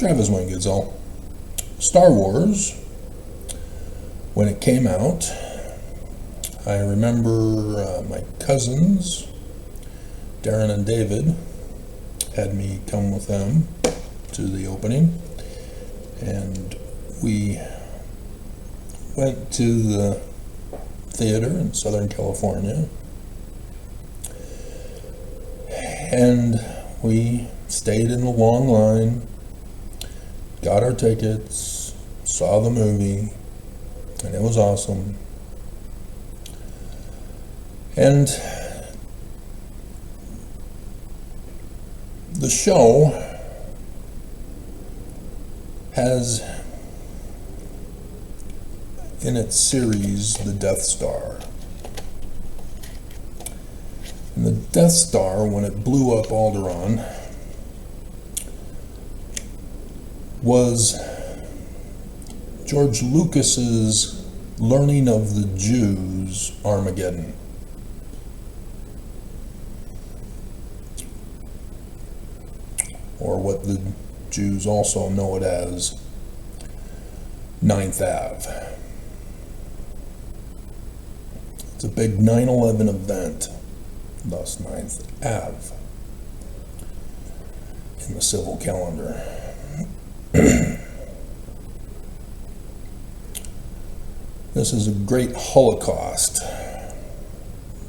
Travis Wayne Goodsell. Star Wars, when it came out, I remember my cousins, Darren and David, had me come with them to the opening, and we went to the theater in Southern California, and we stayed in a long line, got our tickets, saw the movie, and it was awesome. And the show has in its series the Death Star. And the Death Star, when it blew up Alderaan, was George Lucas's learning of the Jews Armageddon. Or what the Jews also know it as 9th Ave. It's a big 9/11 event, thus 9th Ave in the civil calendar. This is a great Holocaust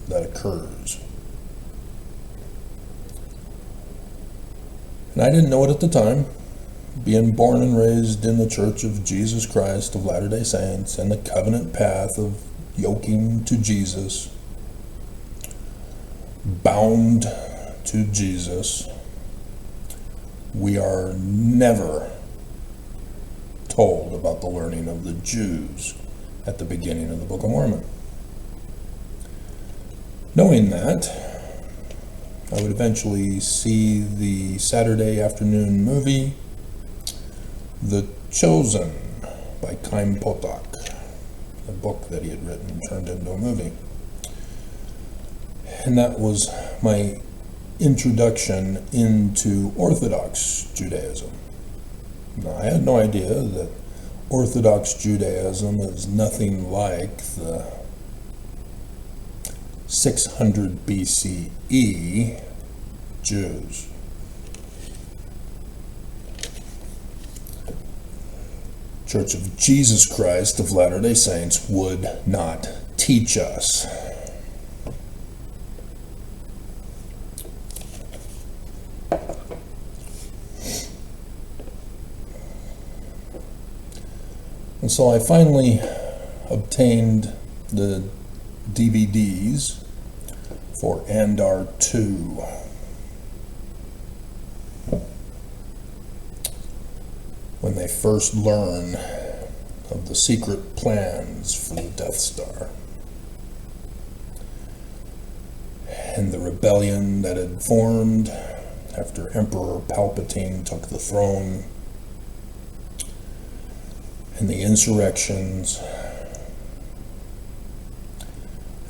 that occurs. And I didn't know it at the time, being born and raised in the Church of Jesus Christ of Latter-day Saints and the covenant path of yoking to Jesus, bound to Jesus. We are never told about the learning of the Jews at the beginning of the Book of Mormon. Knowing that, I would eventually see the Saturday afternoon movie, The Chosen, by Chaim Potok, a book that he had written turned into a movie. And that was my introduction into Orthodox Judaism. Now, I had no idea that Orthodox Judaism is nothing like the 600 BCE Jews. Church of Jesus Christ of Latter-day Saints would not teach us. And so I finally obtained the DVDs for Andar 2. When they first learn of the secret plans for the Death Star and the rebellion that had formed after Emperor Palpatine took the throne, and the insurrections,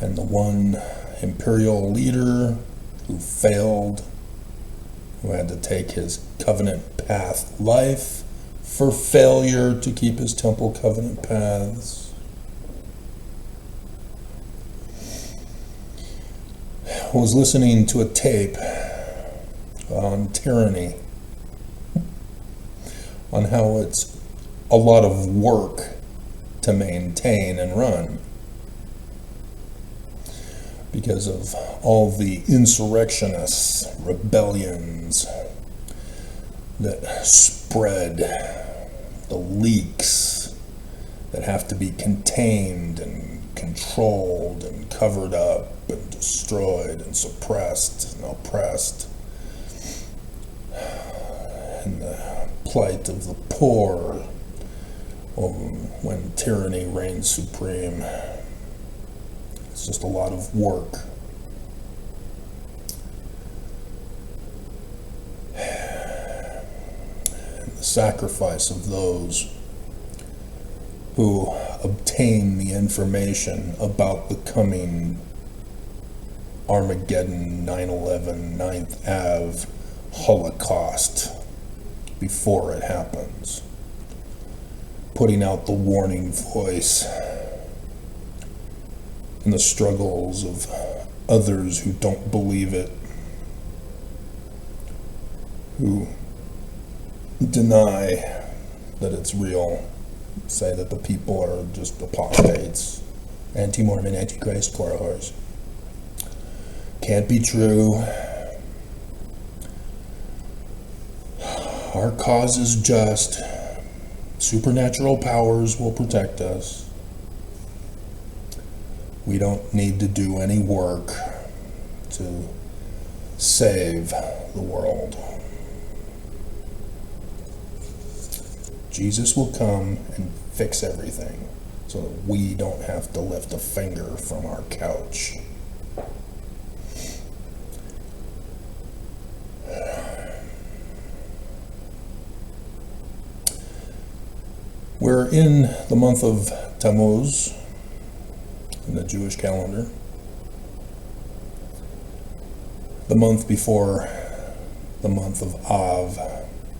and the one imperial leader who failed, who had to take his covenant path life for failure to keep his temple covenant paths. I was listening to a tape on tyranny, on how it's a lot of work to maintain and run because of all the insurrectionists, rebellions that spread, the leaks that have to be contained and controlled and covered up and destroyed and suppressed and oppressed, and the plight of the poor when tyranny reigns supreme. It's just a lot of work. And the sacrifice of those who obtain the information about the coming Armageddon, 9/11, 9th Ave, Holocaust before it happens, putting out the warning voice in the struggles of others who don't believe it, who deny that it's real, say that the people are just apostates, anti-Mormon, anti-Christ, Cora horse. Can't be true. Our cause is just. Supernatural powers will protect us. We don't need to do any work to save the world. Jesus will come and fix everything so that we don't have to lift a finger from our couch. We're in the month of Tammuz in the Jewish calendar, the month before the month of Av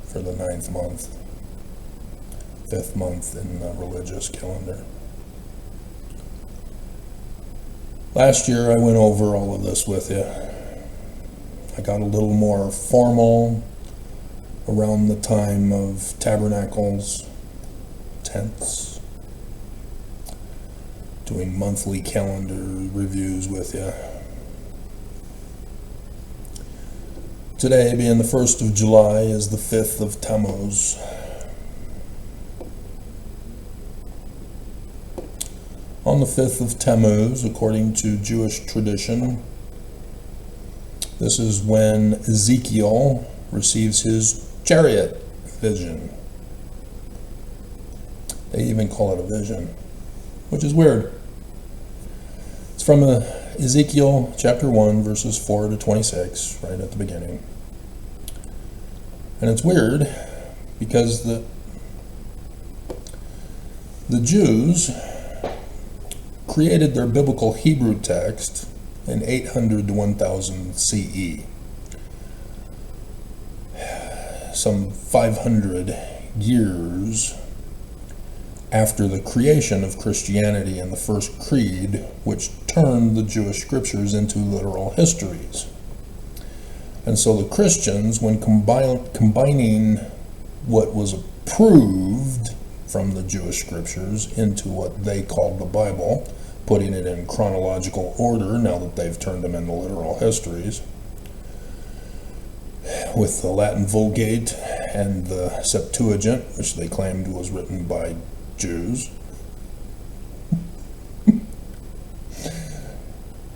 for the 9th month, 5th month in the religious calendar. Last year I went over all of this with you. I got a little more formal around the time of Tabernacles, tents, doing monthly calendar reviews with you. Today, being the 1st of July, is the 5th of Tammuz. On the 5th of Tammuz, according to Jewish tradition, this is when Ezekiel receives his chariot vision. They even call it a vision, which is weird. It's from Ezekiel chapter 1, verses 4 to 26, right at the beginning. And it's weird because the Jews created their biblical Hebrew text in 800 to 1000 CE. Some 500 years after the creation of Christianity and the first creed, which turned the Jewish scriptures into literal histories. And so the Christians, when combining what was approved from the Jewish scriptures into what they called the Bible, putting it in chronological order now that they've turned them into literal histories, with the Latin Vulgate and the Septuagint, which they claimed was written by Jews.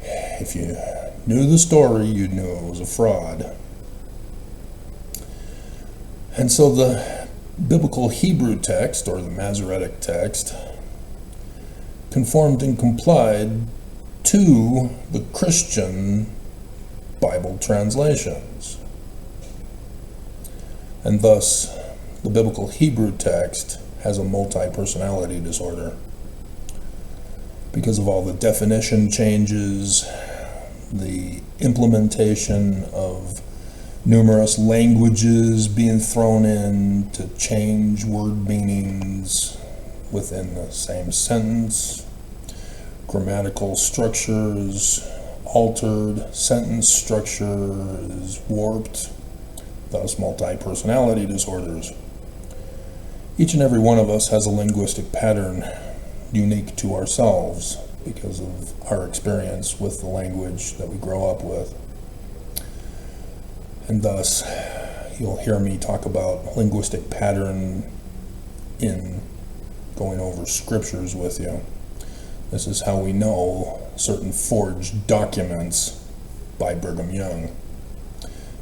If you knew the story, you'd know it was a fraud. And so the biblical Hebrew text, or the Masoretic text, conformed and complied to the Christian Bible translations. And thus, the biblical Hebrew text has a multi-personality disorder because of all the definition changes, the implementation of numerous languages being thrown in to change word meanings within the same sentence, grammatical structure is altered, sentence structure is warped, thus multi-personality disorders. Each and every one of us has a linguistic pattern unique to ourselves because of our experience with the language that we grow up with. And thus, you'll hear me talk about linguistic pattern in going over scriptures with you. This is how we know certain forged documents by Brigham Young.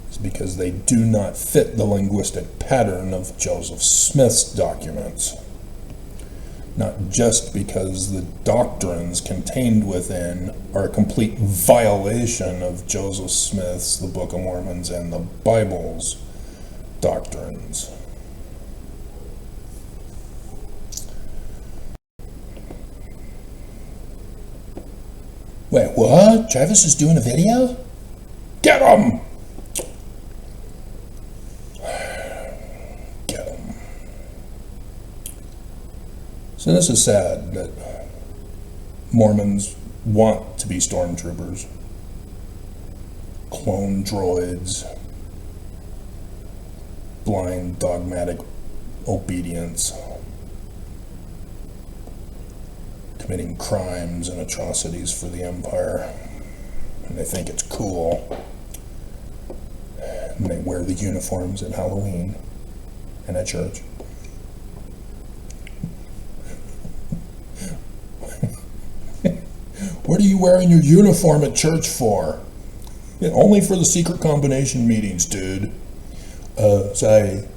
It's because they do not fit the linguistic pattern of Joseph Smith's documents. Not just because the doctrines contained within are a complete violation of Joseph Smith's, the Book of Mormons, and the Bible's doctrines. Wait, what? Travis is doing a video? Get him! So this is sad that Mormons want to be stormtroopers, clone droids, blind dogmatic obedience, committing crimes and atrocities for the Empire, and they think it's cool, and they wear the uniforms at Halloween and at church. What are you wearing your uniform at church for? Yeah, only for the secret combination meetings, dude. Sorry.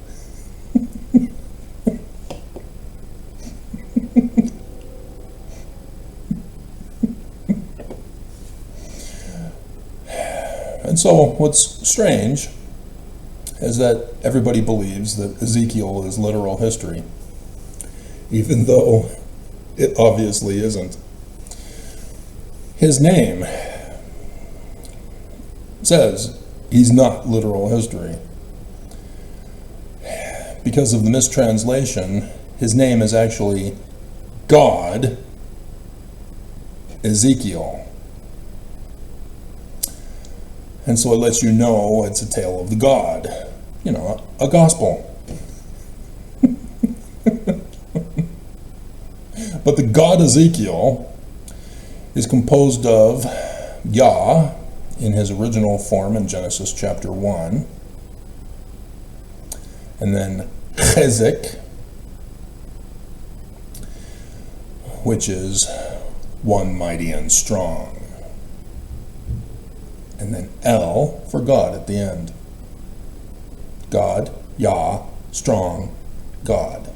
And so what's strange is that everybody believes that Ezekiel is literal history, even though it obviously isn't. His name says he's not literal history. Because of the mistranslation, his name is actually God Ezekiel. And so it lets you know it's a tale of the God, you know, a gospel. But the God Ezekiel is composed of Yah in his original form in Genesis chapter 1, and then Chezek, which is one mighty and strong, and then El for God at the end. God, Yah, strong, God.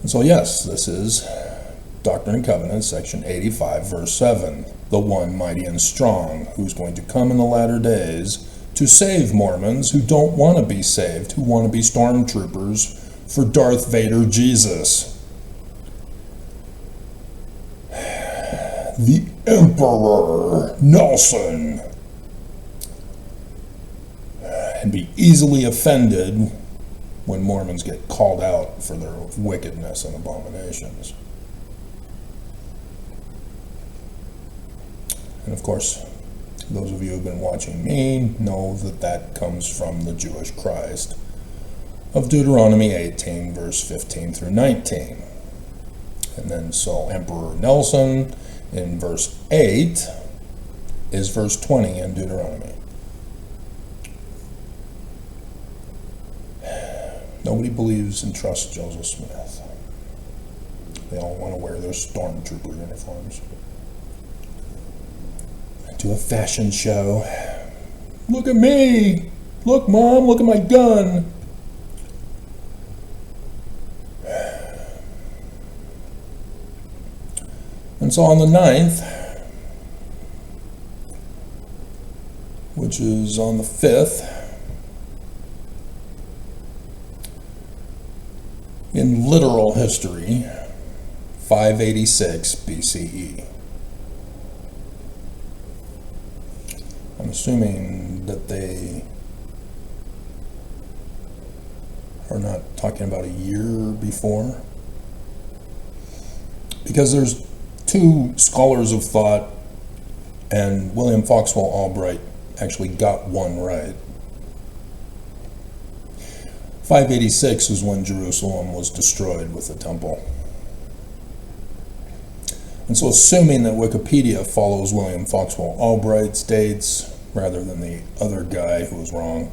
And so yes, this is Doctrine and Covenants, section 85, verse 7. The one mighty and strong, who's going to come in the latter days to save Mormons who don't want to be saved, who want to be stormtroopers for Darth Vader Jesus. The Emperor Nelson. And be easily offended when Mormons get called out for their wickedness and abominations. And of course, those of you who have been watching me know that that comes from the Jewish Christ of Deuteronomy 18, verse 15 through 19. And then so Emperor Nelson in verse 8 is verse 20 in Deuteronomy. Nobody believes and trusts Joseph Smith. They all want to wear their stormtrooper uniforms. Do a fashion show. Look at me! Look, Mom, look at my gun! And so on the 9th, which is on the 5th, in literal history, 586 BCE. I'm assuming that they are not talking about a year before, because there's two scholars of thought, and William Foxwell Albright actually got one right. 586 is when Jerusalem was destroyed with the temple. And so assuming that Wikipedia follows William Foxwell Albright's dates rather than the other guy who was wrong,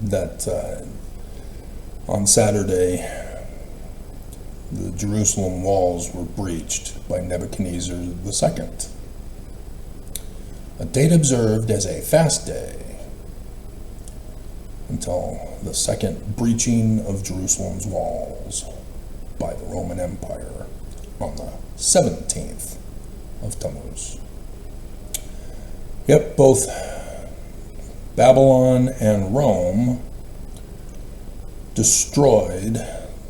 that on Saturday the Jerusalem walls were breached by Nebuchadnezzar II, a date observed as a fast day until the second breaching of Jerusalem's walls by the Roman Empire on the 17th of Tammuz. Yep, both Babylon and Rome destroyed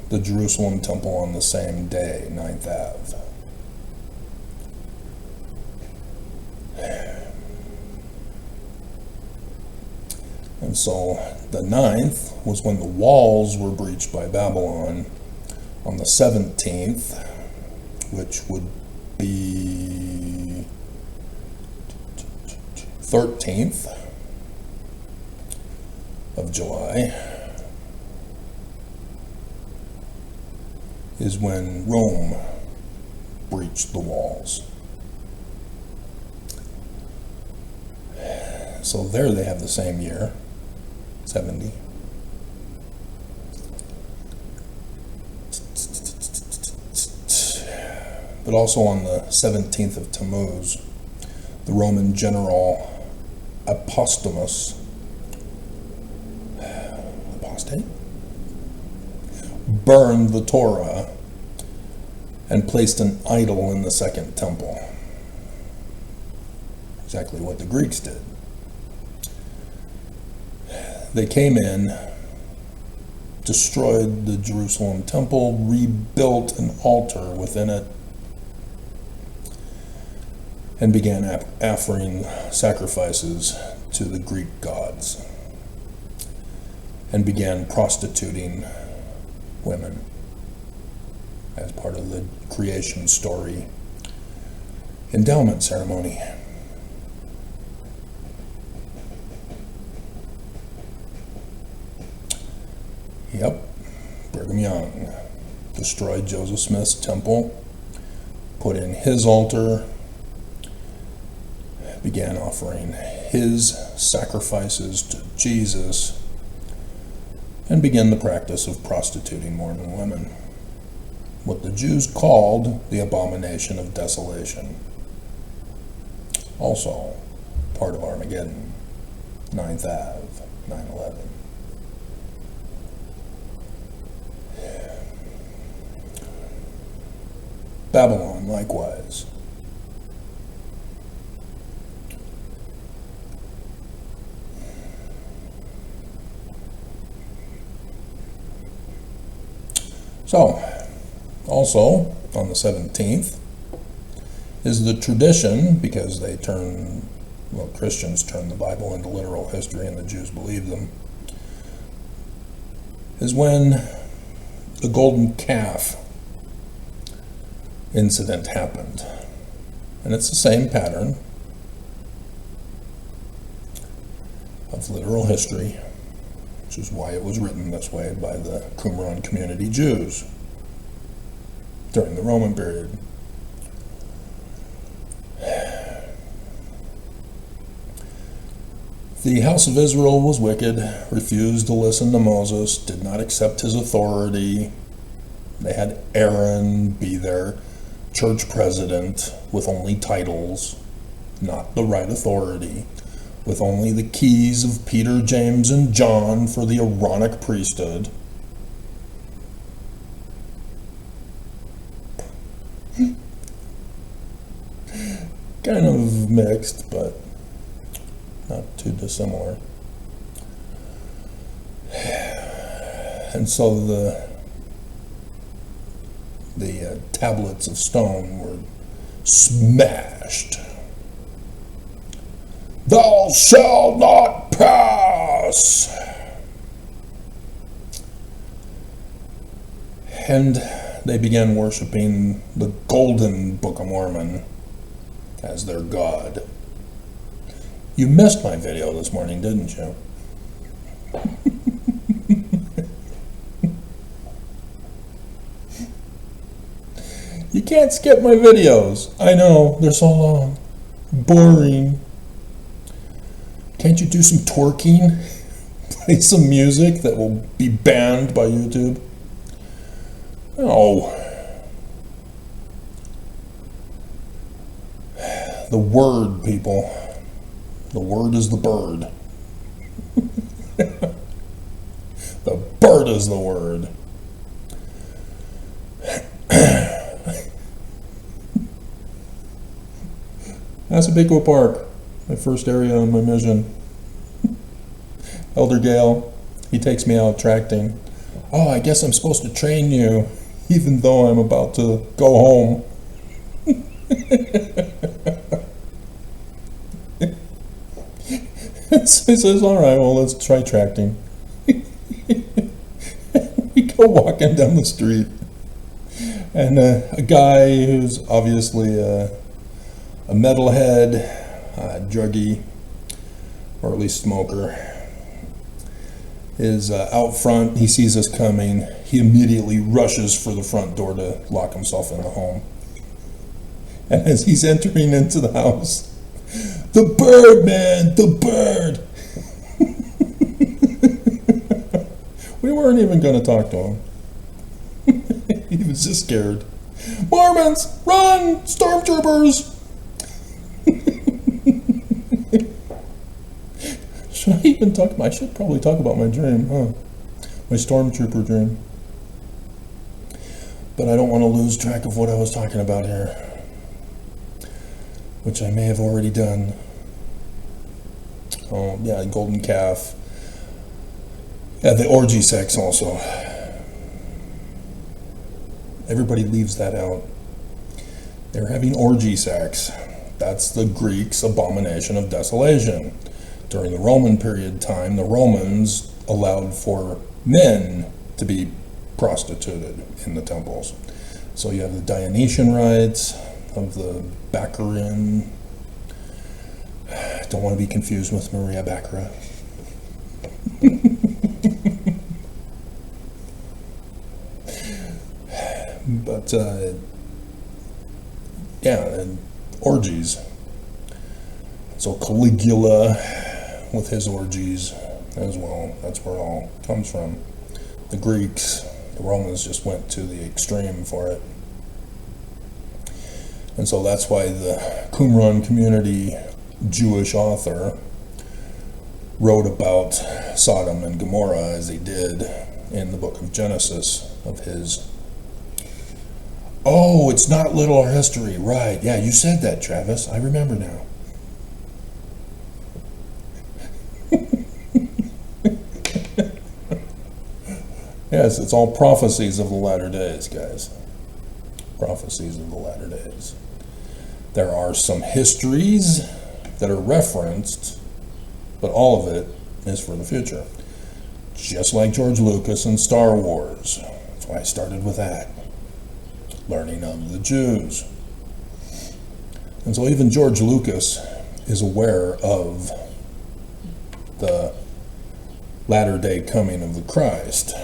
the Jerusalem temple on the same day, 9th Ave. And so the 9th was when the walls were breached by Babylon on the 17th, which would be 13th of July, is when Rome breached the walls. So there they have the same year, 70. But also on the 17th of Tammuz, the Roman general APOSTATE burned the Torah and placed an idol in the second temple. Exactly what the Greeks did. They came in, destroyed the Jerusalem temple, rebuilt an altar within it, and began offering sacrifices to the Greek gods, and began prostituting women as part of the creation story endowment ceremony. Yep, Brigham Young destroyed Joseph Smith's temple, put in his altar, began offering his sacrifices to Jesus, and began the practice of prostituting Mormon women, what the Jews called the abomination of desolation. Also part of Armageddon, 9th Ave, 9/11. Babylon, likewise. So, also on the 17th is the tradition, because they Christians turn the Bible into literal history and the Jews believe them, is when the golden calf incident happened. And it's the same pattern of literal history, which is why it was written this way by the Qumran community Jews during the Roman period. The house of Israel was wicked, refused to listen to Moses, did not accept his authority. They had Aaron be their church president with only titles, not the right authority, with only the keys of Peter, James, and John for the Aaronic priesthood. Kind of mixed, but not too dissimilar. And so the tablets of stone were smashed. Thou shalt not pass. And they began worshiping the golden Book of Mormon as their god. You missed my video this morning, didn't you? You can't skip my videos. I know, they're so long. Boring. Can't you do some twerking? Play some music that will be banned by YouTube? No. The word, people. The word is the bird. The bird is the word. Massapequa Park, my first area on my mission. Elder Gale, he takes me out tracting. Oh, I guess I'm supposed to train you, even though I'm about to go home. So he says, all right, well, let's try tracting. We go walking down the street, and a guy who's obviously a metalhead, druggie, or at least smoker, is out front. He sees us coming. He immediately rushes for the front door to lock himself in the home. And as he's entering into the house, the bird, man, the bird. We weren't even going to talk to him. He was just scared. Mormons, run! Stormtroopers! Should I even talk? I should probably talk about my dream, huh? My stormtrooper dream. But I don't want to lose track of what I was talking about here, which I may have already done. Oh, yeah, golden calf. Yeah, the orgy sex also. Everybody leaves that out. They're having orgy sex. That's the Greeks' abomination of desolation. During the Roman period time, the Romans allowed for men to be prostituted in the temples. So you have the Dionysian rites of the Baccharin. Don't want to be confused with Maria Baccarat. But yeah, and orgies. So Caligula with his orgies as well. That's where it all comes from. The Greeks, the Romans just went to the extreme for it. And so that's why the Qumran community Jewish author wrote about Sodom and Gomorrah as he did in the book of Genesis of his. Oh, it's not little history, right? Yeah, you said that, Travis. I remember now. Yes, it's all prophecies of the latter days, guys. Prophecies of the latter days. There are some histories that are referenced, but all of it is for the future. Just like George Lucas and Star Wars. That's why I started with that. Learning of the Jews. And so even George Lucas is aware of the latter-day coming of the Christ.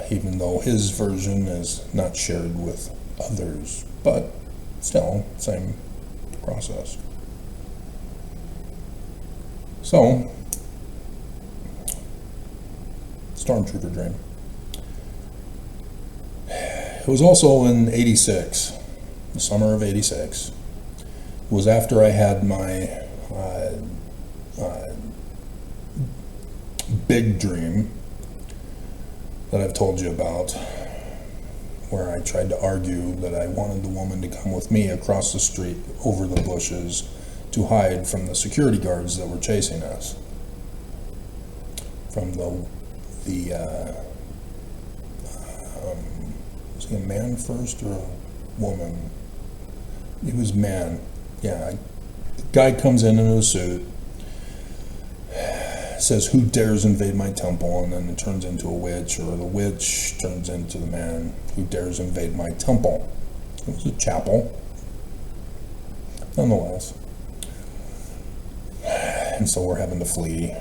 Even though his version is not shared with others, but still, same process. So, Stormtrooper dream. It was also in 86, the summer of 86. It was after I had my big dream that I've told you about, where I tried to argue that I wanted the woman to come with me across the street over the bushes to hide from the security guards that were chasing us. From was he a man first or a woman? He was man. Yeah, the guy comes in a suit, says, "Who dares invade my temple?" And then it turns into a witch, or the witch turns into the man who dares invade my temple. It was a chapel, nonetheless. And so we're having to flee.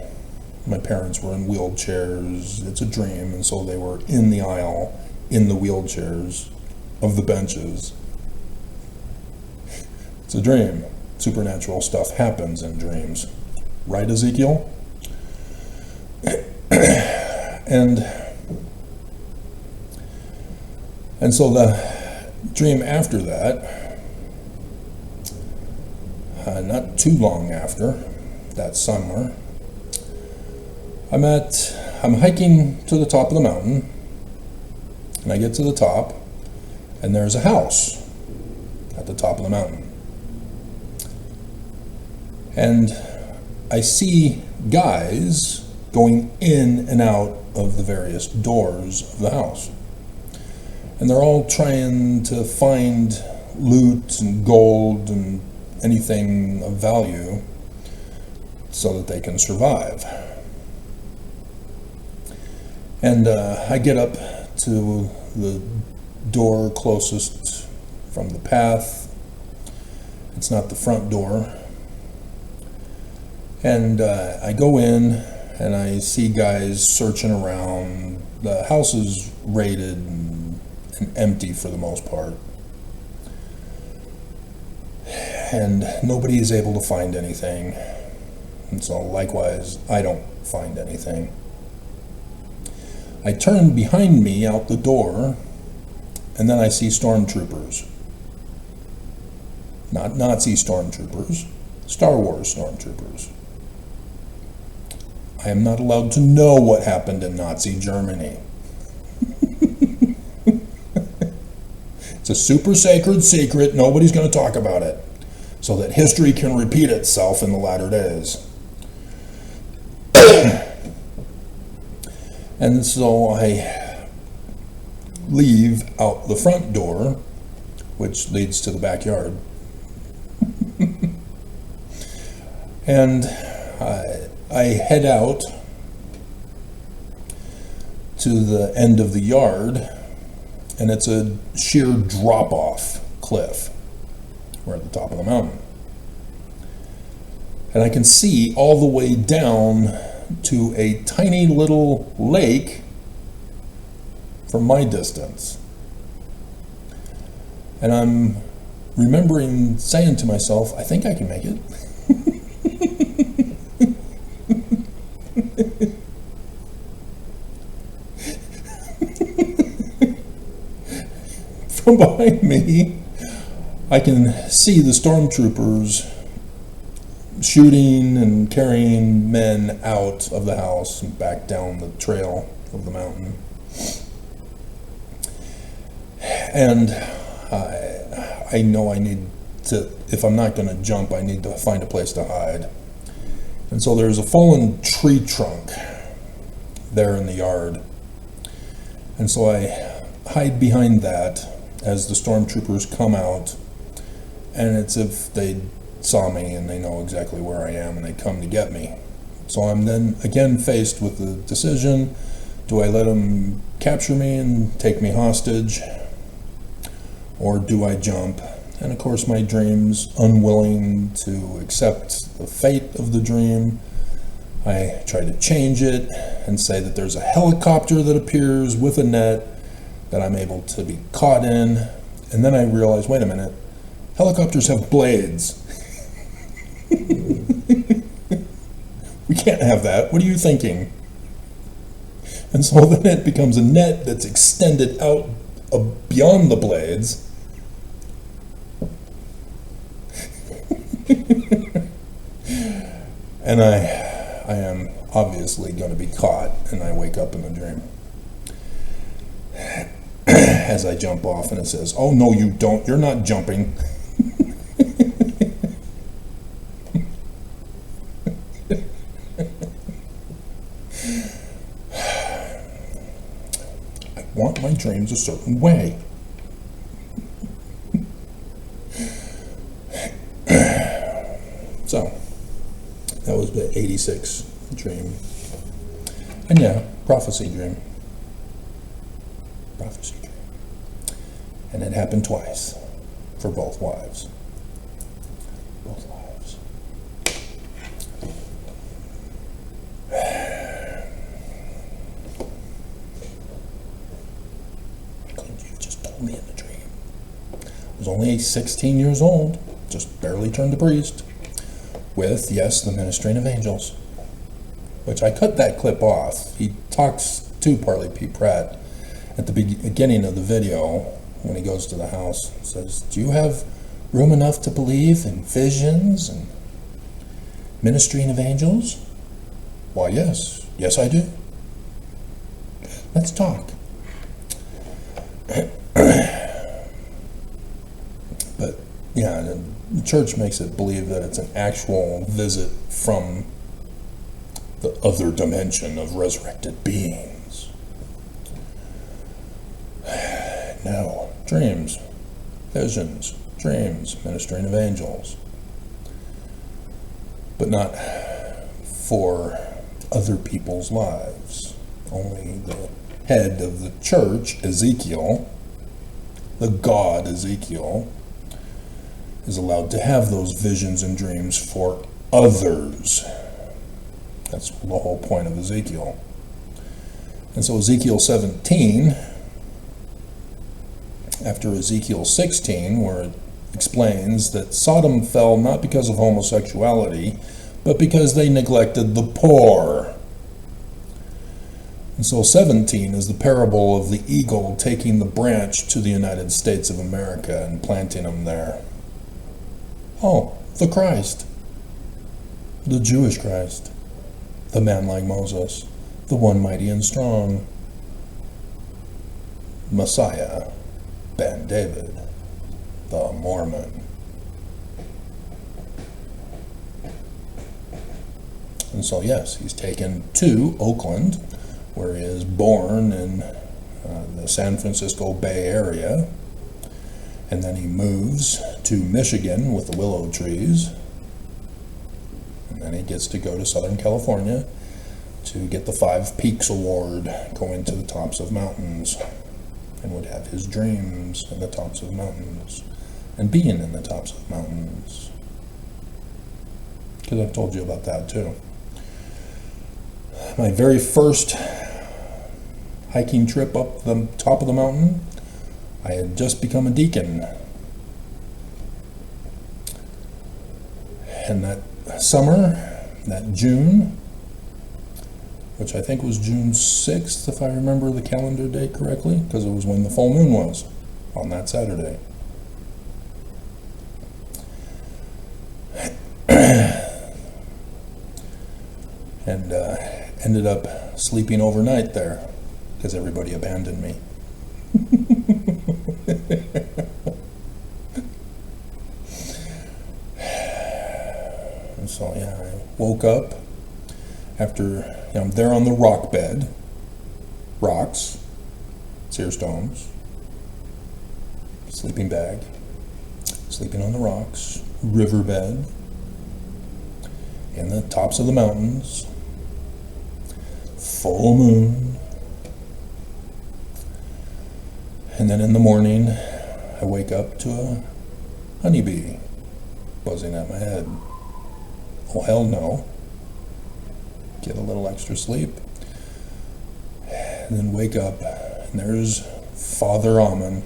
My parents were in wheelchairs. It's a dream, and so they were in the aisle, in the wheelchairs of the benches. It's a dream. Supernatural stuff happens in dreams. Right, Ezekiel? And so the dream after that, not too long after that summer, I'm hiking to the top of the mountain, and I get to the top, and there's a house at the top of the mountain. And I see guys going in and out of the various doors of the house. And they're all trying to find loot and gold and anything of value so that they can survive. And I get up to the door closest from the path. It's not the front door. And I go in and I see guys searching around. The house is raided and empty for the most part. And nobody is able to find anything. And so likewise, I don't find anything. I turn behind me out the door, and then I see stormtroopers. Not Nazi stormtroopers, Star Wars stormtroopers. I am not allowed to know what happened in Nazi Germany. It's a super sacred secret. Nobody's going to talk about it, so that history can repeat itself in the latter days. And so I leave out the front door, which leads to the backyard. And I head out to the end of the yard, and it's a sheer drop-off cliff. We're at the top of the mountain. And I can see all the way down to a tiny little lake from my distance. And I'm remembering saying to myself, I think I can make it. From behind me, I can see the stormtroopers shooting and carrying men out of the house and back down the trail of the mountain. And I know I need to, if I'm not going to jump, I need to find a place to hide. And so there's a fallen tree trunk there in the yard. And so I hide behind that as the stormtroopers come out, and it's if they saw me and they know exactly where I am and they come to get me. So I'm then again faced with the decision, do I let them capture me and take me hostage, or do I jump? And of course my dream's unwilling to accept the fate of the dream. I try to change it and say that there's a helicopter that appears with a net that I'm able to be caught in, and then I realize, wait a minute, helicopters have blades. We can't have that. What are you thinking? And so then it becomes a net that's extended out beyond the blades. And I am obviously going to be caught, and I wake up in the dream. As I jump off, and it says, oh no you don't, you're not jumping. I want my dreams a certain way. So that was the 86 dream. And yeah, prophecy dream. Prophecy dream. And it happened twice for both wives. Both wives. Couldn't you have just told me in the dream? I was only 16 years old, just barely turned a priest, with, yes, the ministering of angels. Which I cut that clip off. He talks to Parley P. Pratt at the beginning of the video when he goes to the house. Says, do you have room enough to believe in visions and ministering of angels? Why, yes. Yes, I do. Let's talk. But, yeah, the church makes it believe that it's an actual visit from the other dimension of resurrected beings. No, dreams, visions, dreams, ministering of angels, but not for other people's lives. Only the head of the church, Ezekiel, the God Ezekiel, is allowed to have those visions and dreams for others. That's the whole point of Ezekiel. And so Ezekiel 17, after Ezekiel 16, where it explains that Sodom fell not because of homosexuality, but because they neglected the poor. And so 17 is the parable of the eagle taking the branch to the United States of America and planting them there. Oh, the Christ, the Jewish Christ, the man like Moses, the one mighty and strong, Messiah, Ben David, the Mormon. And so yes, he's taken to Oakland, where he is born in the San Francisco Bay Area, and then he moves to Michigan with the willow trees, and then he gets to go to Southern California to get the 5 Peaks Award, going to the tops of mountains, and would have his dreams in the tops of mountains, and being in the tops of mountains. Because I've told you about that too. My very first hiking trip up the top of the mountain, I had just become a deacon. And that summer, that June, which I think was June 6th, if I remember the calendar date correctly, because it was when the full moon was, on that Saturday. And ended up sleeping overnight there, because everybody abandoned me. And so yeah, I woke up after, I'm there on the rock bed, rocks, seer stones, sleeping bag, sleeping on the rocks, riverbed, in the tops of the mountains, full moon. And then in the morning, I wake up to a honeybee buzzing at my head. Oh, hell no. Get a little extra sleep. And then wake up, and there's Father Amen.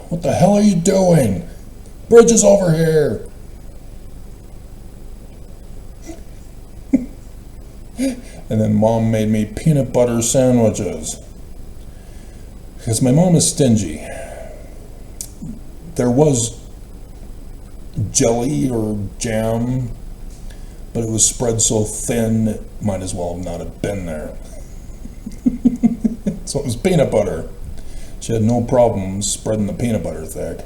What the hell are you doing? Bridge is over here. And then Mom made me peanut butter sandwiches. Because my mom is stingy. There was jelly or jam, but it was spread so thin it might as well not have been there. So it was peanut butter. She had no problem spreading the peanut butter thick.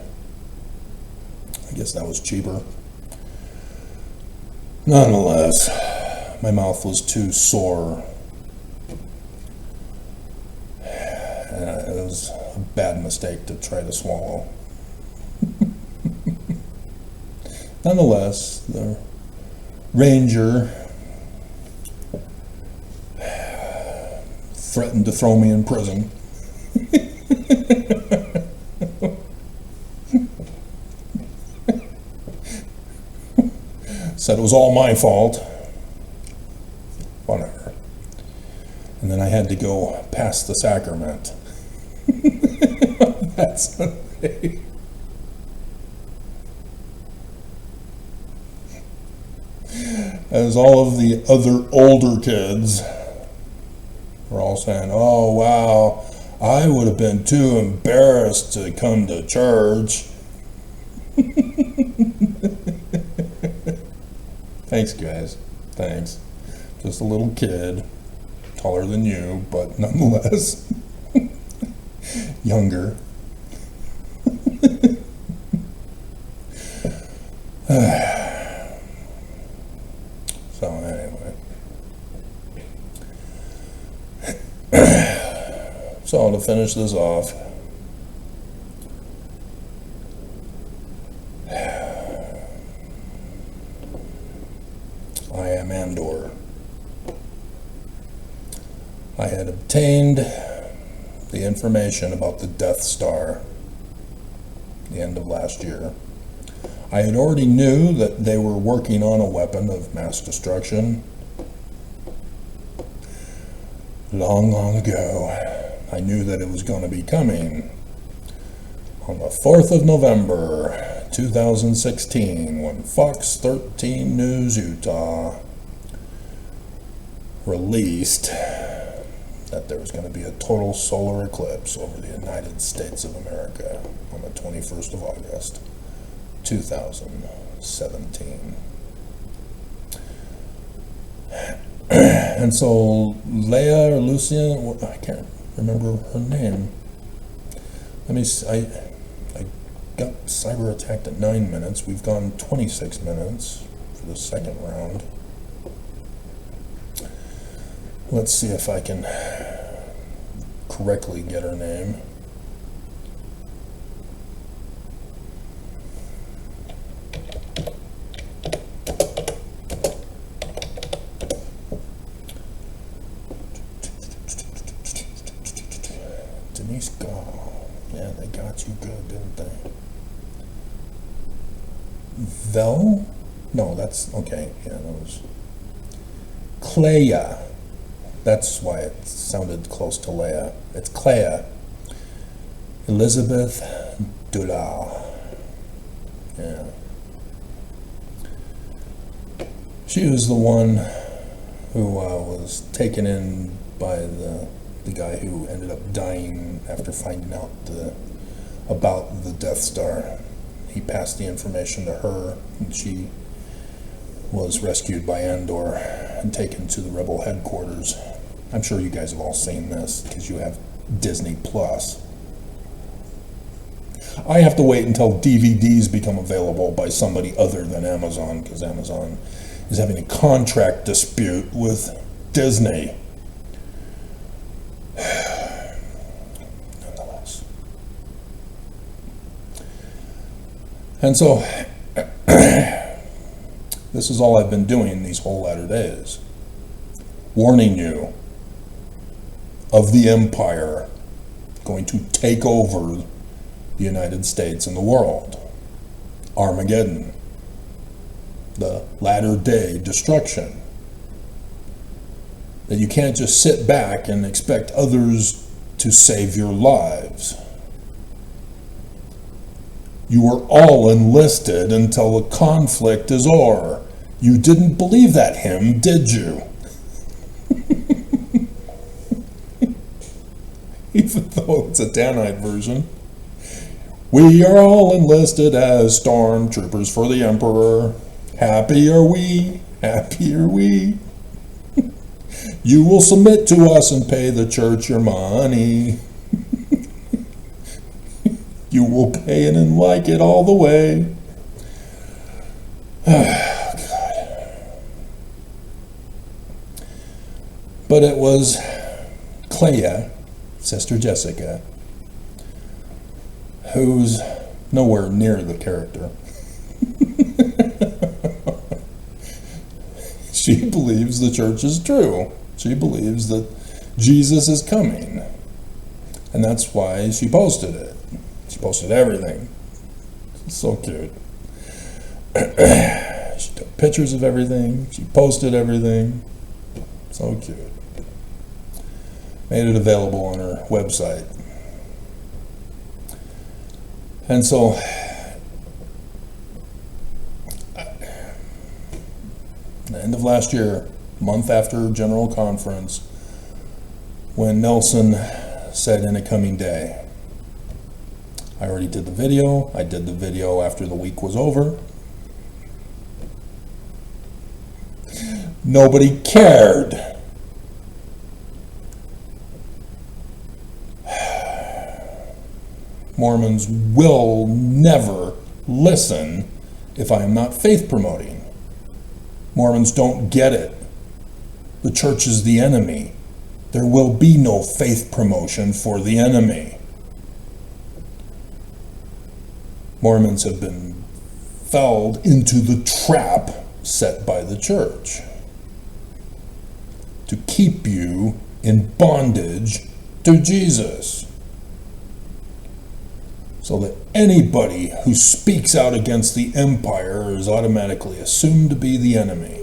I guess that was cheaper. Nonetheless, my mouth was too sore. It was a bad mistake to try to swallow. Nonetheless, the ranger threatened to throw me in prison. Said it was all my fault. Whatever. And then I had to go pass the sacrament. That's Sunday. As all of the other older kids were all saying, oh wow, I would have been too embarrassed to come to church. Thanks guys, thanks. Just a little kid, taller than you, but nonetheless younger. So anyway, so to finish this off, I had obtained the information about the Death Star the end of last year. I had already knew that they were working on a weapon of mass destruction long, long ago. I knew that it was going to be coming on the 4th of November, 2016, when Fox 13 News Utah released that there was going to be a total solar eclipse over the United States of America on the 21st of August, 2017. And so Leah or Lucian, I can't remember her name. Let me see, I got cyber attacked at 9 minutes. We've gone 26 minutes for the second round. Let's see if I can correctly get her name. Denise Gall. Yeah, they got you good, didn't they? Vel? No, that's okay. Yeah, that was Clea. That's why it sounded close to Leah. It's Clea. Elizabeth Dulal. Yeah. She was the one who was taken in by the guy who ended up dying after finding out about the Death Star. He passed the information to her, and she was rescued by Andor and taken to the Rebel headquarters. I'm sure you guys have all seen this because you have Disney Plus. I have to wait until DVDs become available by somebody other than Amazon, because Amazon is having a contract dispute with Disney. Nonetheless. And so, this is all I've been doing these whole latter days. Warning you of the empire going to take over the United States and the world. Armageddon. The latter day destruction. That you can't just sit back and expect others to save your lives. You were all enlisted until the conflict is o'er. You didn't believe that hymn, did you? Even though it's a Danite version. We are all enlisted as stormtroopers for the Emperor. Happy are we, happy are we. You will submit to us and pay the church your money. You will pay it and like it all the way. God. But it was Clea, Sister Jessica, who's nowhere near the character. She believes the church is true. She believes that Jesus is coming. And that's why she posted it. She posted everything. It's so cute. She took pictures of everything. She posted everything. So cute. Made it available on her website. And so, the end of last year, month after General Conference, when Nelson said in a coming day, I already did the video. I did the video after the week was over. Nobody cared. Mormons will never listen if I am not faith promoting. Mormons don't get it. The church is the enemy. There will be no faith promotion for the enemy. Mormons have been felled into the trap set by the church to keep you in bondage to Jesus. So that anybody who speaks out against the empire is automatically assumed to be the enemy.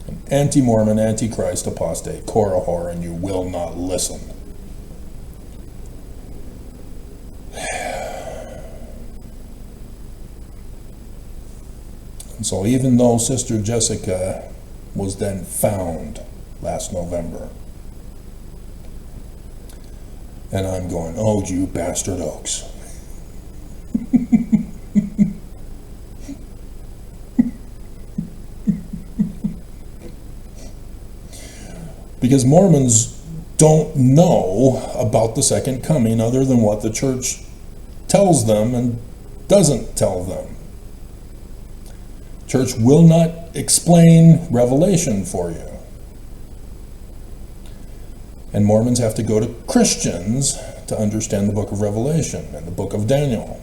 An anti-Mormon, anti-Christ, apostate, Korahor, and you will not listen. And so even though Sister Jessica was then found last November, and I'm going, oh, you bastard oaks. Because Mormons don't know about the second coming other than what the church tells them and doesn't tell them. Church will not explain Revelation for you. And Mormons have to go to Christians to understand the book of Revelation and the book of Daniel.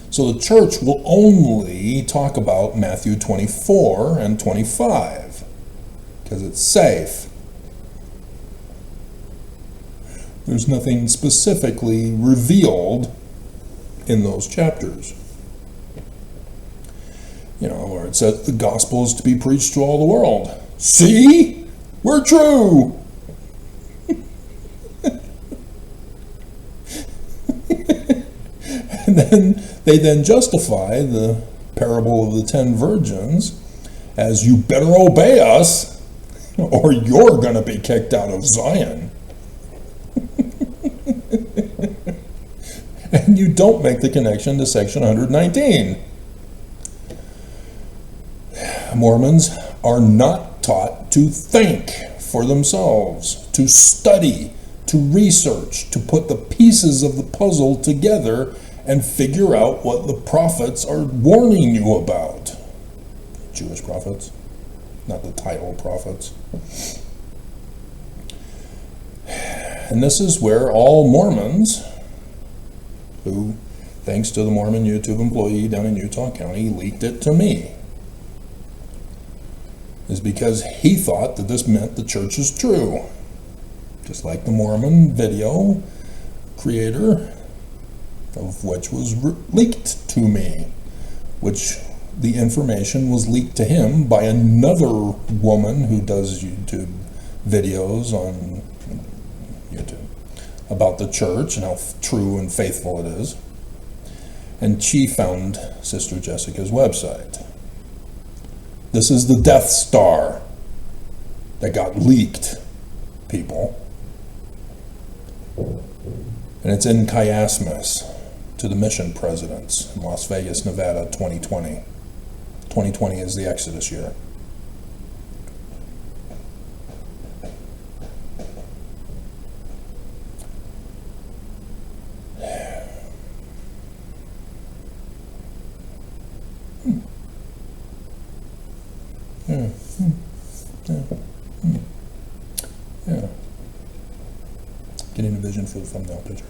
So the church will only talk about Matthew 24 and 25 because it's safe. There's nothing specifically revealed in those chapters. You know, where it says the gospel is to be preached to all the world. See? We're true! And then they justify the parable of the 10 virgins as you better obey us or you're going to be kicked out of Zion. And you don't make the connection to section 119. Mormons are not taught to think for themselves, to study, to research, to put the pieces of the puzzle together and figure out what the prophets are warning you about. Jewish prophets, not the title prophets. And this is where all Mormons, who, thanks to the Mormon YouTube employee down in Utah County, leaked it to me, is because he thought that this meant the church is true. Just like the Mormon video creator, of which was leaked to me, which the information was leaked to him by another woman who does YouTube videos on YouTube about the church and how true and faithful it is. And she found Sister Jessica's website. This is the Death Star that got leaked, people. And it's in chiasmus to the mission presidents in Las Vegas, Nevada, 2020. 2020 is the Exodus year. Yeah. Getting a vision for the thumbnail picture.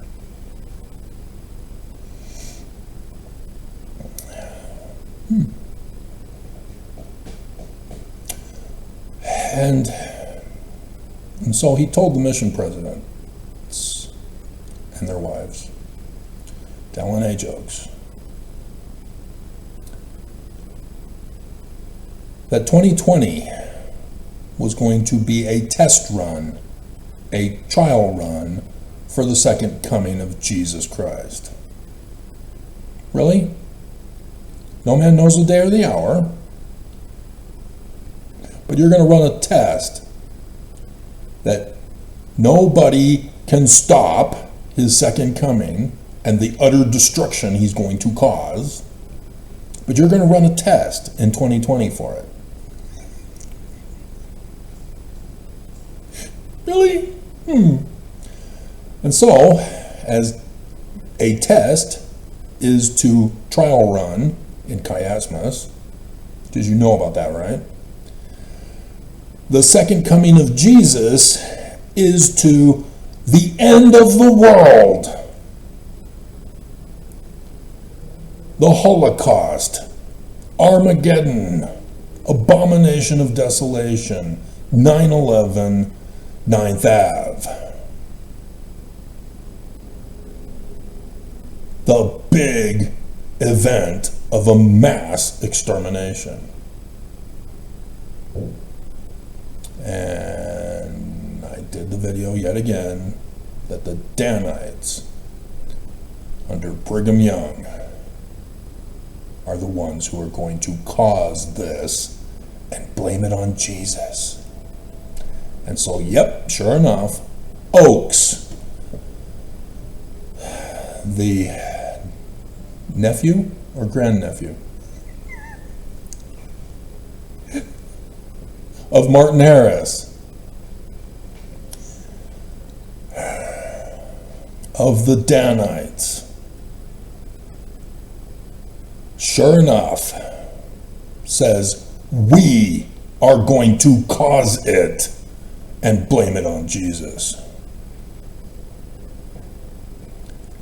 And so he told the mission presidents and their wives, telling jokes, that 2020 was going to be a test run, a trial run for the second coming of Jesus Christ. Really? No man knows the day or the hour. But you're going to run a test that nobody can stop his second coming and the utter destruction he's going to cause. But you're going to run a test in 2020 for it. Really? And so, as a test is to trial run in chiasmus, because you know about that, right? The second coming of Jesus is to the end of the world. The Holocaust, Armageddon, abomination of desolation, 9/11, 9th Ave. The big event of a mass extermination. And I did the video yet again that the Danites under Brigham Young are the ones who are going to cause this and blame it on Jesus. And so, yep, sure enough, Oakes, the nephew or grandnephew of Martin Harris, of the Danites, sure enough, says, we are going to cause it and blame it on Jesus.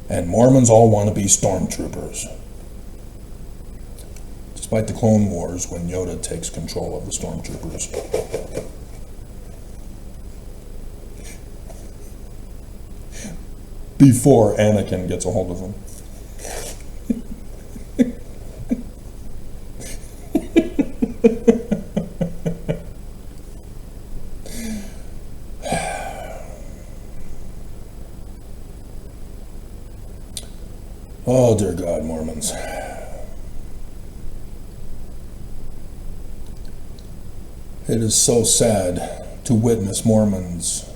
And Mormons all want to be stormtroopers. Despite the Clone Wars, when Yoda takes control of the stormtroopers. Before Anakin gets a hold of them. Oh, dear God, Mormons. It is so sad to witness Mormons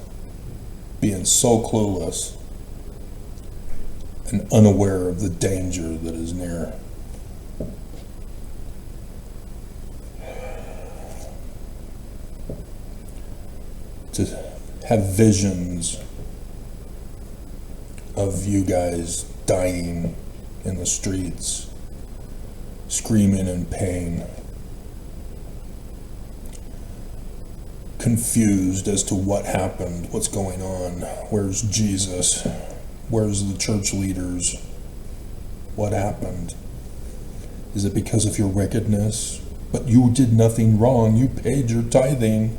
being so clueless and unaware of the danger that is near. To have visions of you guys dying in the streets, screaming in pain, confused as to what happened, what's going on, where's Jesus, where's the church leaders, what happened? Is it because of your wickedness? But you did nothing wrong, you paid your tithing.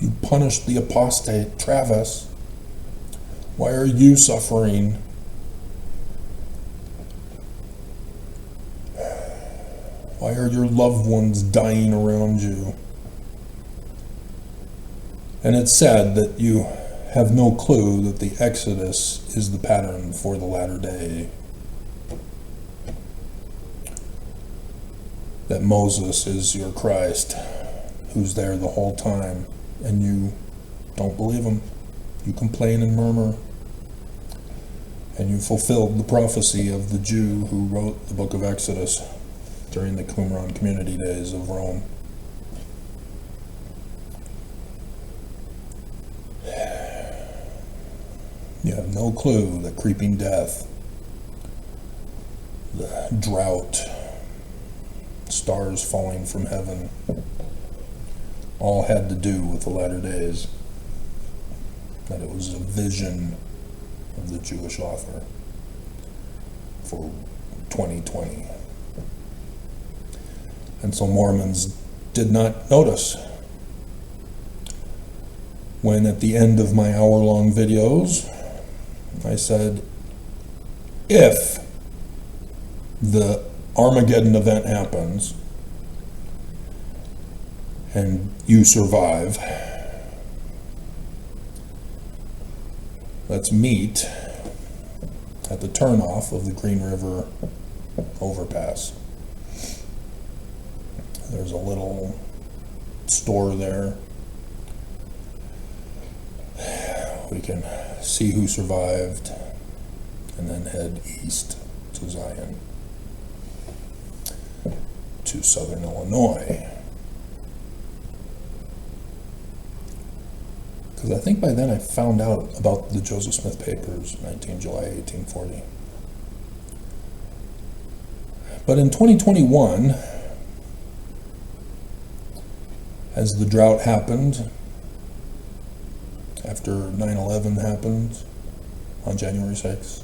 You punished the apostate, Travis. Why are you suffering? Why are your loved ones dying around you? And it's sad that you have no clue that the Exodus is the pattern for the latter day. That Moses is your Christ, who's there the whole time, and you don't believe him. You complain and murmur. And you fulfilled the prophecy of the Jew who wrote the book of Exodus during the Qumran community days of Rome. You have no clue that creeping death, the drought, stars falling from heaven, all had to do with the latter days. That it was a vision of the Jewish author for 2020. And so Mormons did not notice when at the end of my hour-long videos I said, if the Armageddon event happens and you survive, let's meet at the turnoff of the Green River overpass. There's a little store there. We can see who survived and then head east to Zion, to southern Illinois. Because I think by then I found out about the Joseph Smith papers, 19 July 1840. But in 2021, as the drought happened, after 9/11 happened on January 6th,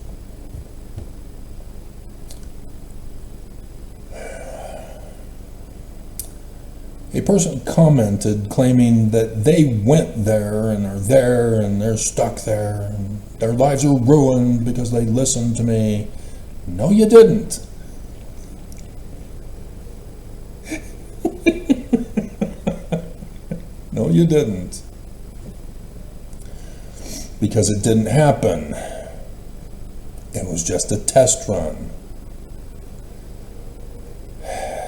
A person commented claiming that they went there and are there and they're stuck there and their lives are ruined because they listened to me. No, you didn't. No, you didn't. Because it didn't happen. It was just a test run.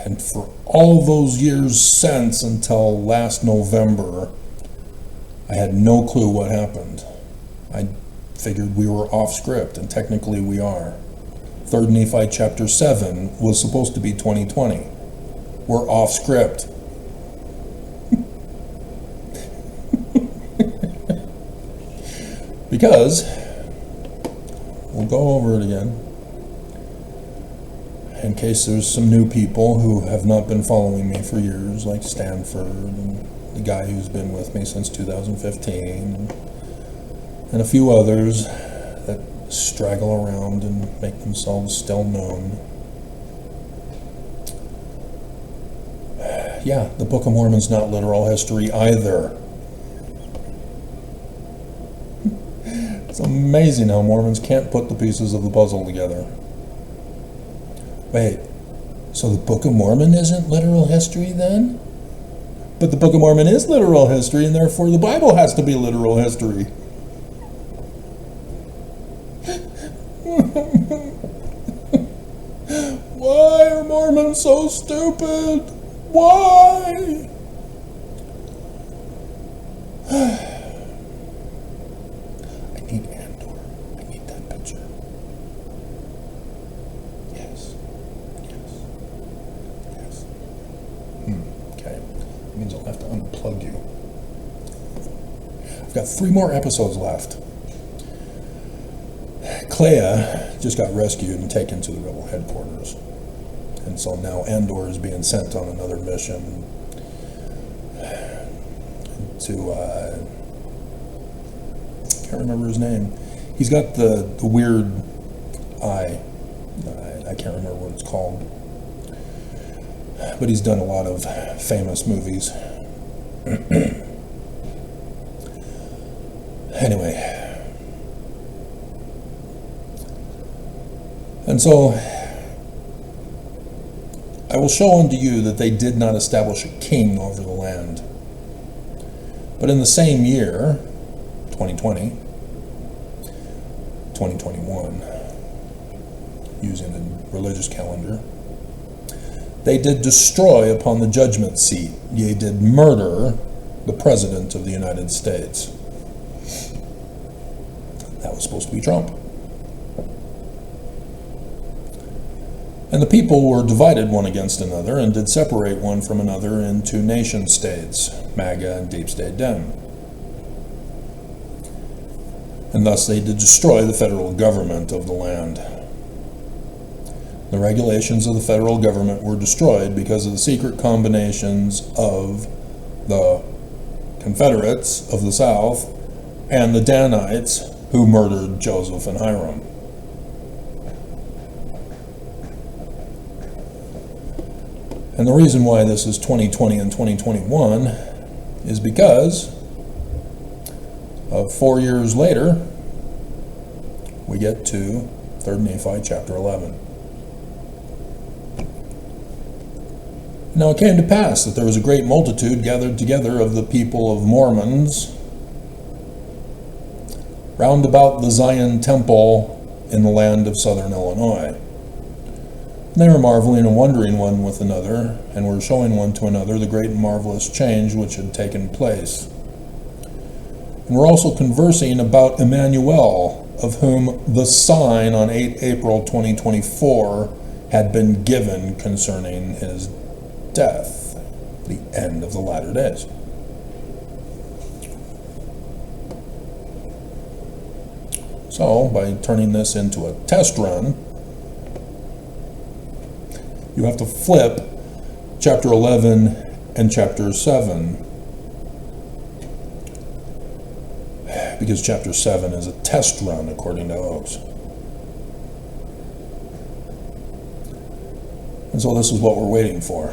And for all those years since until last November, I had no clue what happened. I figured we were off script, and technically we are. 3rd Nephi chapter 7 was supposed to be 2020. We're off script. Because, we'll go over it again, in case there's some new people who have not been following me for years, like Stanford and the guy who's been with me since 2015, and a few others that straggle around and make themselves still known. Yeah, the Book of Mormon's not literal history either. It's amazing how Mormons can't put the pieces of the puzzle together. Wait, so the Book of Mormon isn't literal history then? But the Book of Mormon is literal history, and therefore the Bible has to be literal history. Why are Mormons so stupid? Why? I need Andor. I need that picture. Yes. Yes. Yes. Okay. That means I'll have to unplug you. I've got 3 more episodes left. Clea just got rescued and taken to the rebel headquarters. And so now Andor is being sent on another mission to, can't remember his name. He's got the weird eye. I can't remember what it's called. But he's done a lot of famous movies. Anyway. And so, I will show unto you that they did not establish a king over the land. But in the same year, 2020, 2021, using the religious calendar, they did destroy upon the judgment seat, yea, did murder the President of the United States. That was supposed to be Trump. And the people were divided one against another and did separate one from another into nation states, MAGA and Deep State Dem. And thus they did destroy the federal government of the land. The regulations of the federal government were destroyed because of the secret combinations of the Confederates of the South and the Danites who murdered Joseph and Hiram. And the reason why this is 2020 and 2021 is because of 4 years later, we get to 3rd Nephi chapter 11. Now it came to pass that there was a great multitude gathered together of the people of Mormons round about the Zion temple in the land of southern Illinois. And they were marveling and wondering one with another, and were showing one to another the great and marvelous change which had taken place. And were also conversing about Emmanuel, of whom the sign on 8 April 2024 had been given concerning his death, the end of the latter days. So, by turning this into a test run, you have to flip chapter 11 and chapter 7, because chapter 7 is a test run according to Oaks. And so this is what we're waiting for.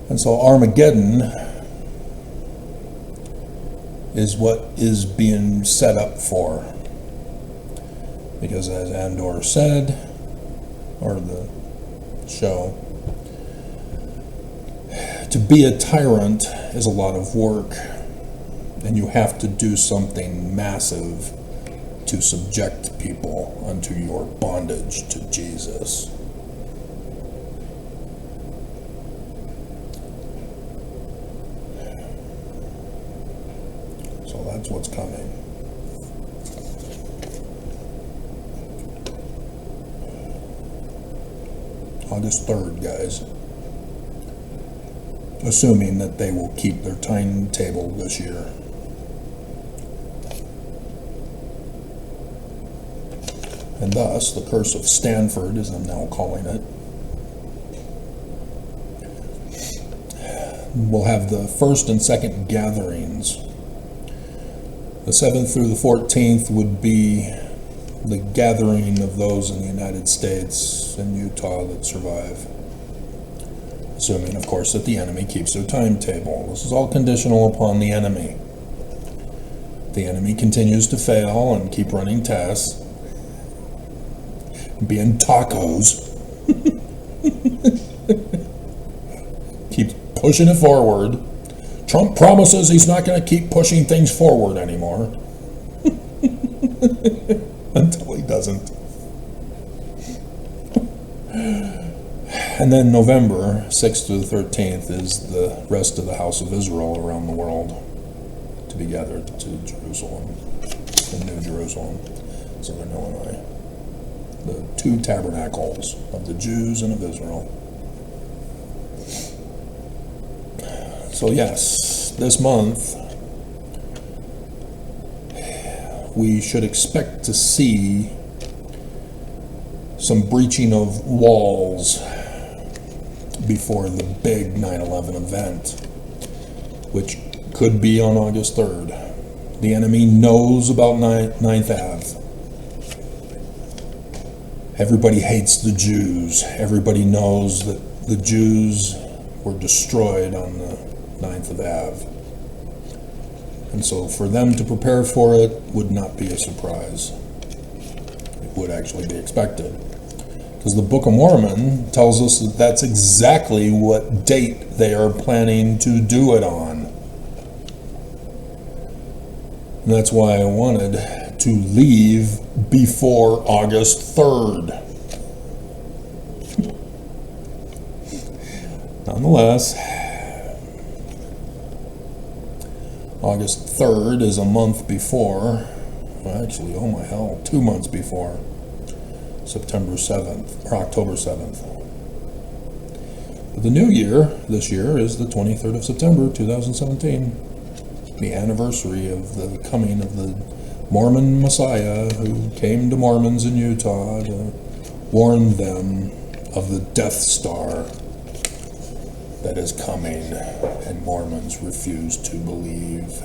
And so Armageddon is what is being set up for. Because as Andor said, or the show, to be a tyrant is a lot of work, and you have to do something massive to subject people unto your bondage to Jesus. So that's what's coming. August 3rd, guys. Assuming that they will keep their timetable this year. And thus, the curse of Stanford, as I'm now calling it, will have the first and second gatherings. The 7th through the 14th would be the gathering of those in the United States and Utah that survive. Assuming, of course, that the enemy keeps their timetable. This is all conditional upon the enemy. The enemy continues to fail and keep running tests, being tacos, keep pushing it forward. Trump promises he's not going to keep pushing things forward anymore. Until he doesn't. And then November 6th to the 13th is the rest of the house of Israel around the world to be gathered to Jerusalem, the New Jerusalem, Southern Illinois. The two tabernacles of the Jews and of Israel. So yes, this month we should expect to see some breaching of walls before the big 9/11 event, which could be on August 3rd. The enemy knows about 9th Ave. Everybody hates the Jews. Everybody knows that the Jews were destroyed on the 9th of Ave. And so for them to prepare for it would not be a surprise. It would actually be expected. Because the Book of Mormon tells us that that's exactly what date they are planning to do it on. And that's why I wanted to leave before August 3rd. Nonetheless, August 3rd is a month before, well, actually, oh my hell, 2 months before September 7th, or October 7th. But the new year, this year, is the 23rd of September, 2017. The anniversary of the coming of the Mormon Messiah who came to Mormons in Utah to warn them of the Death Star that is coming, and Mormons refuse to believe.